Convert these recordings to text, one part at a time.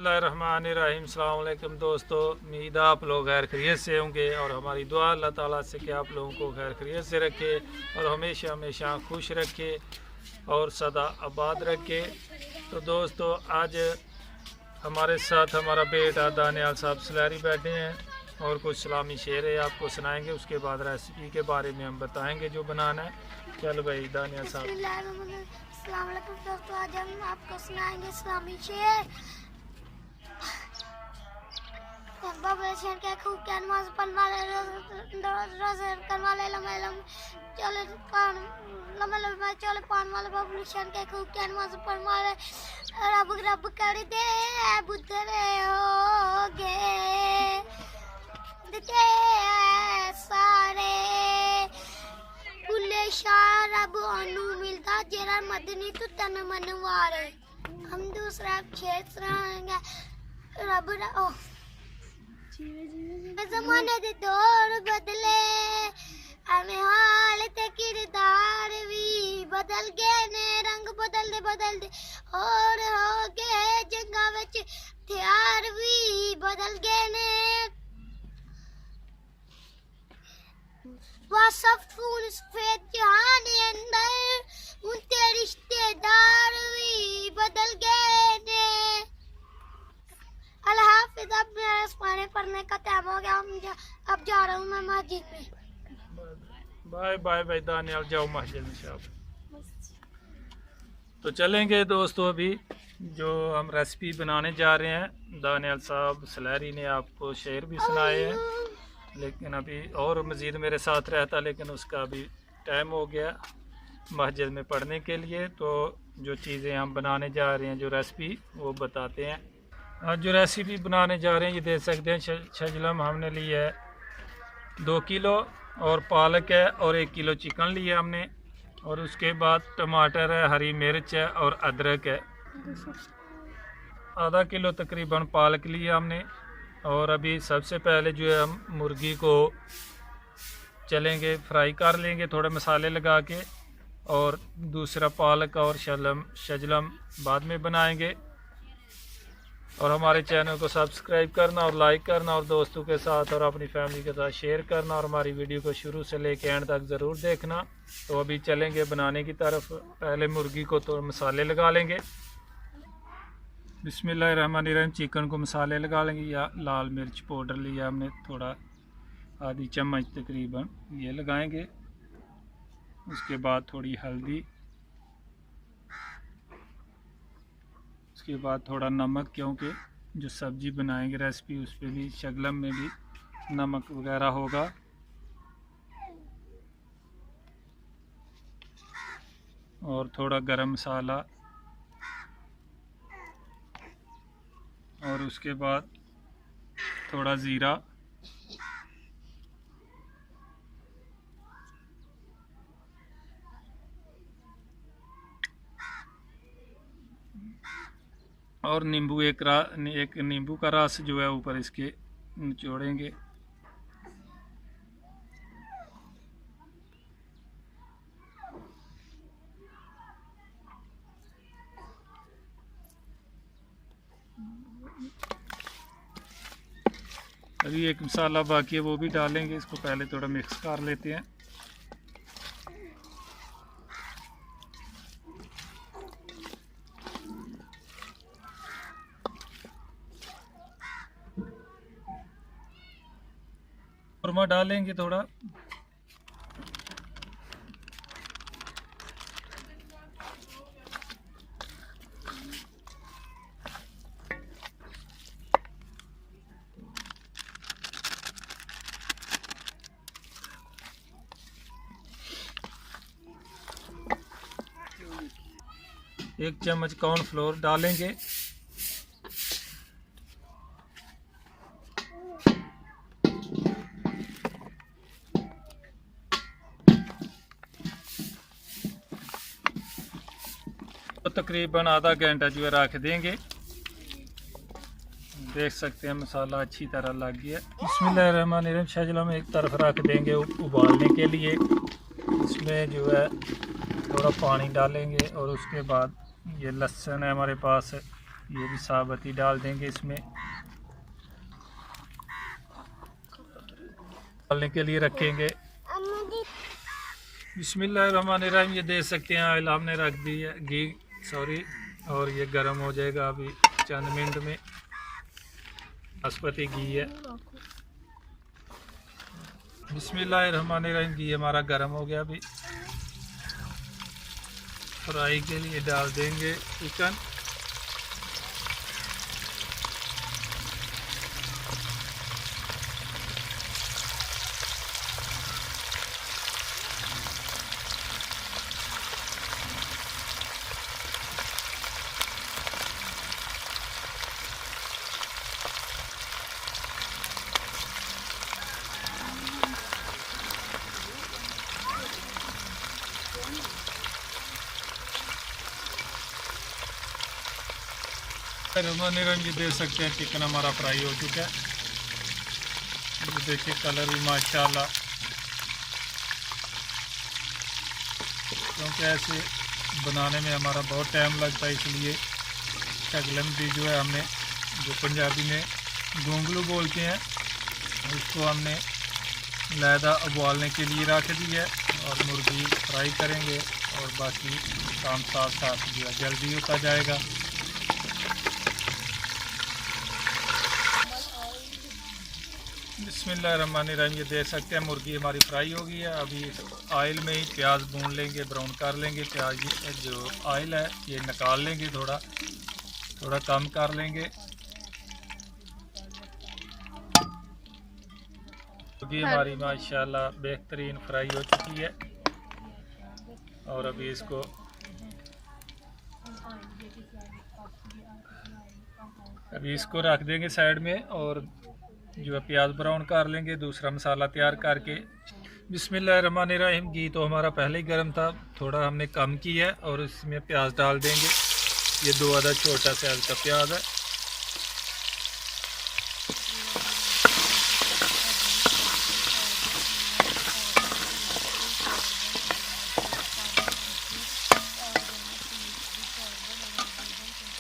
बिस्मिल्लाहिर्रहमानिर्रहीम। अस्सलाम वालेकुम दोस्तों, उम्मीद आप लोग खैर खैरियत से होंगे और हमारी दुआ अल्लाह ताला से कि आप लोगों को खैर खैरियत से रखे और हमेशा हमेशा खुश रखे और सदा आबाद रखे। तो दोस्तों, आज हमारे साथ हमारा बेटा दानियाल साहब सलैरी बैठे हैं और कुछ सलामी शेर है आपको सुनाएंगे। उसके बाद रेसिपी के बारे में हम बताएंगे जो बनाना है। चलो भाई दानियाल साहब। अस्सलाम वालेकुम दोस्तों, आज हम आपको सुनाएंगे इस्लामी शेर। बाबा शेर के खूब के नमाज पढ़ने वाले रोजे करने वाले लम्बे चले पान लम्बे चले पान वाले बाबा शेर के खूब के नमाज पढ़ने वाले रब रब कर दे बुद्धरे होगे दे सारे बुले शाह रब अनु मिलता जेरा मदनी तो तन मनवारे। हम दूसरा शेर सुनाएंगे। रब ज़माने दे दौर बदले हमें हालत किरदार भी बदल गए ने रंग बदल दे और हो गए जंगा विच हथियार भी बदल गए ने वासफून सफेद जहान अंदर उनके रिश्तेदार भी बदल गए ने। अल्लाह अब मेरा पढ़ने का टाइम हो गया। अब जा रहा हूँ मैं मस्जिद में। बाय बाय बाय दानियाल, जाओ मस्जिद में साहब। तो चलेंगे दोस्तों, अभी जो हम रेसिपी बनाने जा रहे हैं, दानियाल साहब सलैरी ने आपको शेर भी सुनाए हैं, लेकिन अभी और मज़ीद मेरे साथ रहता, लेकिन उसका अभी टाइम हो गया मस्जिद में पढ़ने के लिए। तो जो चीज़ें हम बनाने जा रहे हैं, जो रेसिपी, वो बताते हैं। आज जो रेसिपी बनाने जा रहे हैं, ये देख सकते हैं शजलम हमने लिया है 2 किलो और पालक है और 1 किलो चिकन लिया हमने, और उसके बाद टमाटर है, हरी मिर्च है और अदरक है। आधा किलो तकरीबन पालक लिया हमने। और अभी सबसे पहले जो है हम मुर्गी को चलेंगे फ्राई कर लेंगे थोड़े मसाले लगा के, और दूसरा पालक और शजलम बाद में बनाएंगे। और हमारे चैनल को सब्सक्राइब करना और लाइक करना और दोस्तों के साथ और अपनी फैमिली के साथ शेयर करना, और हमारी वीडियो को शुरू से लेकर एंड तक ज़रूर देखना। तो अभी चलेंगे बनाने की तरफ। पहले मुर्गी को तो मसाले लगा लेंगे। बिस्मिल्लाहिर्रहमानिर्रहीम। चिकन को मसाले लगा लेंगे। या लाल मिर्च पाउडर लिया हमने थोड़ा, आधी चम्मच तकरीबन ये लगाएंगे। उसके बाद थोड़ी हल्दी, उसके बाद थोड़ा नमक, क्योंकि जो सब्ज़ी बनाएंगे रेसिपी उस पर भी शलगम में भी नमक वगैरह होगा। और थोड़ा गरम मसाला, और उसके बाद थोड़ा ज़ीरा, और नींबू एक नींबू का रस जो है ऊपर इसके निचोड़ेंगे। अभी एक मसाला बाकी है, वो भी डालेंगे। इसको पहले थोड़ा मिक्स कर लेते हैं। खुरमा डालेंगे थोड़ा, एक चम्मच कॉर्नफ्लोर डालेंगे। तो तकरीबन आधा घंटा जो है रख देंगे। देख सकते हैं मसाला अच्छी तरह लग गया। बिस्मिल्लाहिर्रहमानिर्रहीम। शलजम एक तरफ रख देंगे उबालने के लिए। इसमें जो है थोड़ा पानी डालेंगे और उसके बाद ये लहसुन है हमारे पास ये भी साबुत ही डाल देंगे इसमें। डालने के लिए रखेंगे। बिस्मिल्लाहिर्रहमानिर्रहीम। ये देख सकते हैं ऑयल हमने रख दी है, घी सॉरी, और ये गर्म हो जाएगा अभी चंद मिनट में। बासमती घी है। बिस्मिल्लाहिर्रहमानिर्रहीम। घी हमारा गर्म हो गया। अभी फ्राई के लिए डाल देंगे चिकन। ये देख सकते हैं चिकन हमारा फ्राई हो चुका है। ये देखिए कलर भी माशाल्लाह। क्योंकि ऐसे बनाने में हमारा बहुत टाइम लगता है, इसलिए शगलम भी जो है हमने, जो पंजाबी में गोंगलू बोलते हैं, उसको हमने लैदा उबालने के लिए रख दी है। और मुर्गी फ्राई करेंगे और बाकी काम साथ साथ जो है जल्दी होता जाएगा। बिस्मिल्लाहिर्रहमानिर्रहीम। ये देख सकते हैं मुर्गी हमारी फ्राई हो गई है। अभी ऑयल में ही प्याज भून लेंगे, ब्राउन कर लेंगे। प्याज जो ऑयल है ये निकाल लेंगे, थोड़ा कम कर लेंगे। मुर्गी हमारी माशाल्लाह बेहतरीन फ्राई हो चुकी है। और अभी इसको रख देंगे साइड में, और जो है प्याज ब्राउन कर लेंगे, दूसरा मसाला तैयार करके। बिस्मिल्लाहिर्रहमानिर्रहीम। घी तो हमारा पहले ही गर्म था, थोड़ा हमने कम किया है, और इसमें प्याज डाल देंगे। ये 2 अदद छोटा साइज का प्याज है।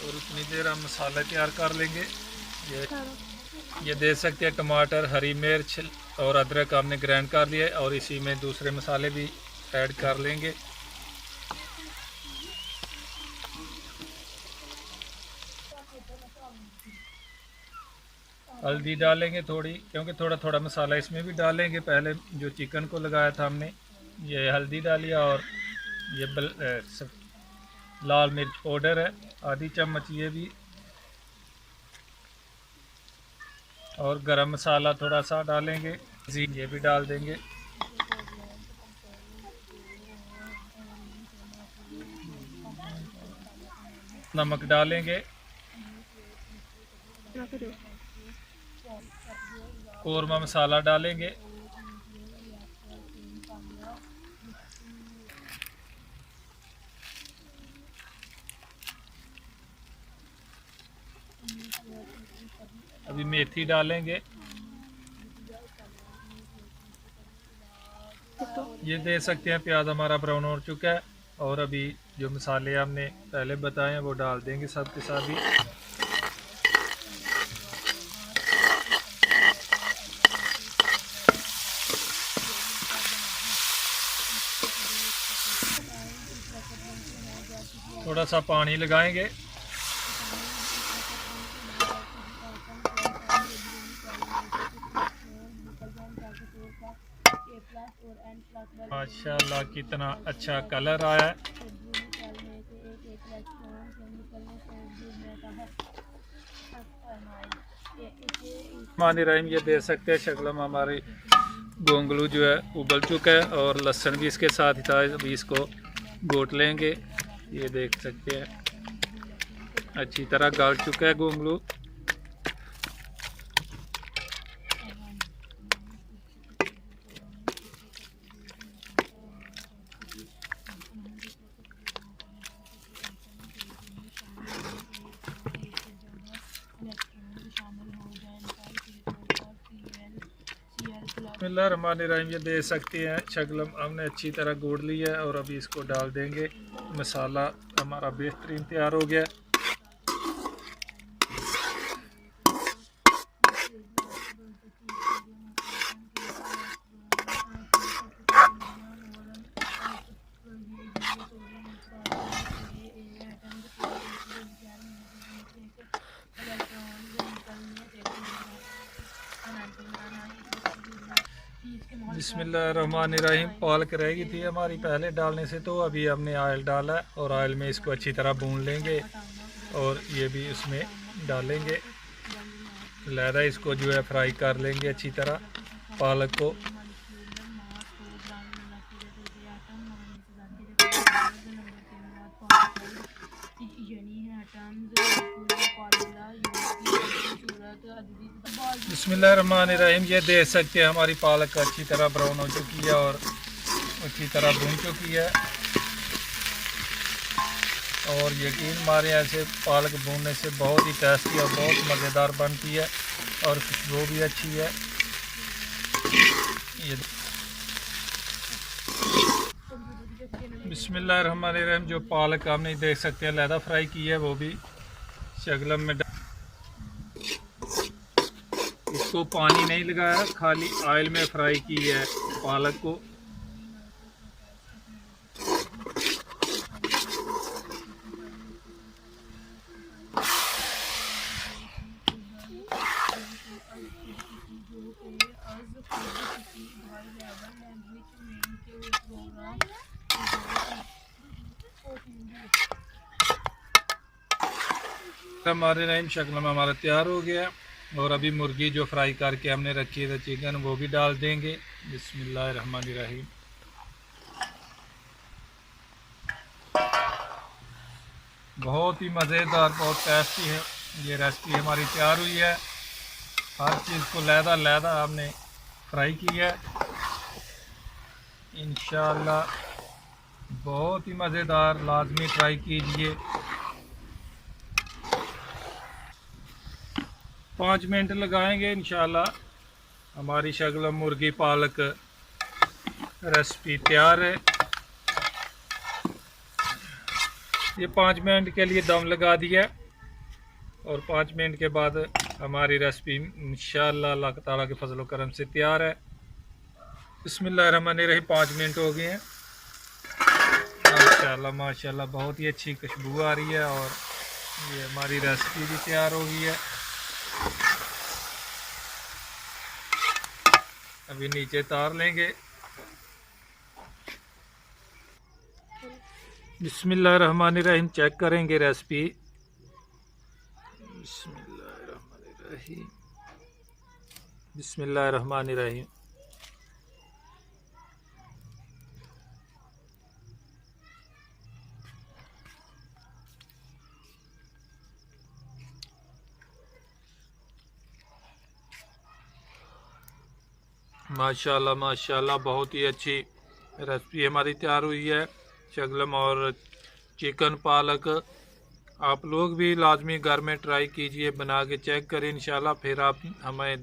और उतनी देर हम मसाला तैयार कर लेंगे। ये देख सकते हैं टमाटर, हरी मिर्च और अदरक हमने ग्राइंड कर लिया है, और इसी में दूसरे मसाले भी ऐड कर लेंगे। हल्दी डालेंगे थोड़ी, क्योंकि थोड़ा मसाला इसमें भी डालेंगे। पहले जो चिकन को लगाया था हमने, ये हल्दी डाली, और ये लाल मिर्च पाउडर है आधी चम्मच, ये भी। और गरम मसाला थोड़ा सा डालेंगे, ये भी डाल देंगे। नमक डालेंगे। कौरमा मसाला डालेंगे। अभी मेथी डालेंगे। ये देख सकते हैं प्याज हमारा ब्राउन हो चुका है, और अभी जो मसाले हमने पहले बताए हैं वो डाल देंगे सब के साथ ही। थोड़ा सा पानी लगाएंगे। माशाल्लाह कितना अच्छा कलर आया है। ये देख सकते हैं शक्लम हमारी गोंगलू जो है उबल चुका है, और लहसुन भी इसके साथ ही था। अभी इसको घोट लेंगे। ये देख सकते हैं अच्छी तरह गल चुका है गोंगलू। बिस्मिल्लाहिर्रहमानिर्रहीम। ये देख सकते हैं शक्लम हमने अच्छी तरह गोड़ ली है, और अभी इसको डाल देंगे। मसाला हमारा बेहतरीन तैयार हो गया। बिस्मिल्लाहिर्रहमानिर्रहीम। पालक रह गई थी हमारी पहले डालने से, तो अभी हमने ऑयल डाला है और ऑयल में इसको अच्छी तरह भून लेंगे और ये भी उसमें डालेंगे। लहदा इसको जो है फ्राई कर लेंगे अच्छी तरह पालक को। बिस्मिल्लाहिर्रहमानिर्रहीम। ये देख सकते हैं हमारी पालक अच्छी तरह ब्राउन हो चुकी है और अच्छी तरह भून चुकी है। और यकीन मारे ऐसे पालक भूनने से बहुत ही टेस्टी और बहुत मज़ेदार बनती है और खुशबू भी अच्छी है। ये बिस्मिल्लाहिर्रहमानिर्रहीम। जो पालक आपने देख सकते हैं लहदा फ्राई की है, वो भी शगलम में इसको पानी नहीं लगाया, खाली ऑयल में फ्राई की है पालक को। हमारे नाइम शक्ल में हमारा तैयार हो गया। और अभी मुर्गी जो फ्राई करके हमने रखी है चिकन, वो भी डाल देंगे। बिस्मिल्लाहिर्रहमानिर्रहीम। बहुत ही मज़ेदार, बहुत टेस्टी है ये रेसिपी हमारी तैयार हुई है। हर चीज़ को लहदा हमने फ्राई की है। इंशाअल्लाह बहुत ही मज़ेदार, लाजमी ट्राई कीजिए। 5 मिनट लगाएंगे इंशाअल्लाह। हमारी शगलम मुर्गी पालक रेसिपी तैयार है। ये 5 मिनट के लिए दम लगा दिया और 5 मिनट के बाद हमारी रेसिपी इंशाअल्लाह अल्लाह ताला के फजल व करम से तैयार है। बिस्मिल्लाहिर्रहमानिर्रहीम। 5 मिनट हो गए हैं। माशाअल्लाह माशाअल्लाह बहुत ही अच्छी खुशबू आ रही है और ये हमारी रेसिपी भी तैयार हो गई है। अभी नीचे तार लेंगे। बिस्मिल्लाहिर्रहमानिर्रहीम। चेक करेंगे रेसिपी। बिस्मिल्लाहिर्रहमानिर्रहीम। बिस्मिल्लाहिर्रहमानिर्रहीम। माशाल्लाह माशाल्लाह बहुत ही अच्छी रेसिपी हमारी तैयार हुई है। शगलम और चिकन पालक आप लोग भी लाजमी घर में ट्राई कीजिए, बना के चेक करें इंशाल्लाह। फिर आप हमें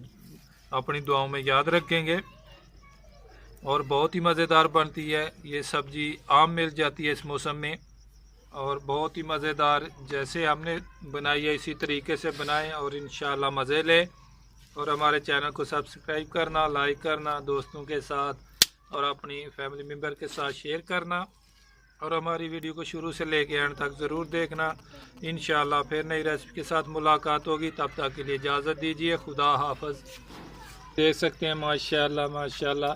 अपनी दुआओं में याद रखेंगे। और बहुत ही मज़ेदार बनती है ये सब्ज़ी। आम मिल जाती है इस मौसम में और बहुत ही मज़ेदार, जैसे हमने बनाई है इसी तरीके से बनाएं और इंशाल्लाह मज़े लें। और हमारे चैनल को सब्सक्राइब करना, लाइक करना, दोस्तों के साथ और अपनी फैमिली मेम्बर के साथ शेयर करना और हमारी वीडियो को शुरू से लेकर एंड तक ज़रूर देखना। इंशाअल्लाह फिर नई रेसिपी के साथ मुलाकात होगी। तब तक के लिए इजाज़त दीजिए। खुदा हाफ़िज़। देख सकते हैं माशाअल्लाह माशाअल्लाह